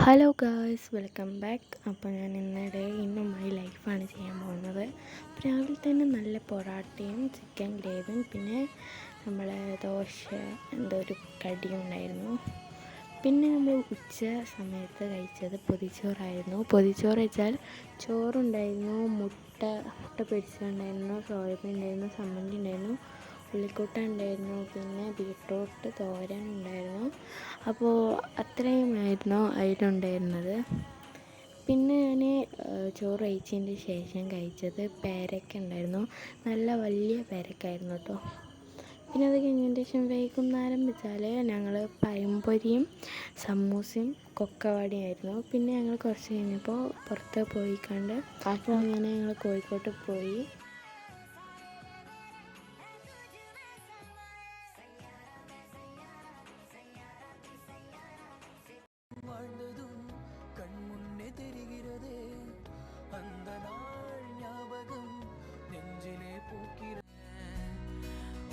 Hello guys, welcome back. അപ്പോൾ ഞാൻ ഇന്നും മൈ ലൈഫാണ് ചെയ്യാൻ പോകുന്നത്. രാവിലെ തന്നെ നല്ല പൊറാട്ടയും ചിക്കൻ ഗ്രേവിയും പിന്നെ നമ്മളെ ദോശ എന്തോ ഒരു കടിയും ഉണ്ടായിരുന്നു. പിന്നെ നമ്മൾ ഉച്ച സമയത്ത് കഴിച്ചത് പൊതിച്ചോറായിരുന്നു. പൊതിച്ചോറ് വെച്ചാൽ ചോറുണ്ടായിരുന്നു, മുട്ട പൊരിച്ചതുണ്ടായിരുന്നു, സോയാബീൻ ഉണ്ടായിരുന്നു, ചമ്മന്തി ഉണ്ടായിരുന്നു, ഉള്ളിക്കൂട്ട ഉണ്ടായിരുന്നു, പിന്നെ ബീട്രൂട്ട് തോരൻ ഉണ്ടായിരുന്നു. അപ്പോൾ അത്രയുമായിരുന്നു അതിലുണ്ടായിരുന്നത്. പിന്നെ ഞാൻ ചോറ് കഴിച്ചതിന് ശേഷം കഴിച്ചത് പേരക്ക ഉണ്ടായിരുന്നു. നല്ല വലിയ പേരക്കായിരുന്നു കേട്ടോ. പിന്നെ അത് കഴിഞ്ഞതിന് ശേഷം വൈകുന്നേരം വെച്ചാൽ ഞങ്ങൾ പഴംപൊരിയും സമൂസയും കൊക്കവാടിയും ആയിരുന്നു. പിന്നെ ഞങ്ങൾ കുറച്ച് കഴിഞ്ഞപ്പോൾ പുറത്ത് പോയി കണ്ട് അപ്പോൾ അങ്ങനെ ഞങ്ങൾ കോഴിക്കോട്ട് പോയി. வாழ்ந்ததும் கண் முன்னே தெரிகிறதே அந்த நாள் ஞாபகம் நெஞ்சிலே பூக்கிற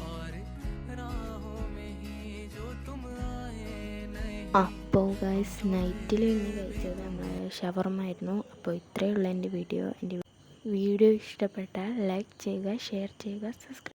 और राहों में ही जो तुम आए नए. അപ്പോൾ ഗൈസ് നൈറ്റിൽ ഇന്ന് കഴിച്ചത് നമ്മൾ ഷവർമ്മ ആയിരുന്നു. അപ്പോൾ ഇത്രയേ ഉള്ളൂ എൻ്റെ വീഡിയോ ഇഷ്ടപ്പെട്ടാൽ ലൈക്ക് ചെയ്യുക, ഷെയർ ചെയ്യുക, സബ്സ്ക്രൈബ്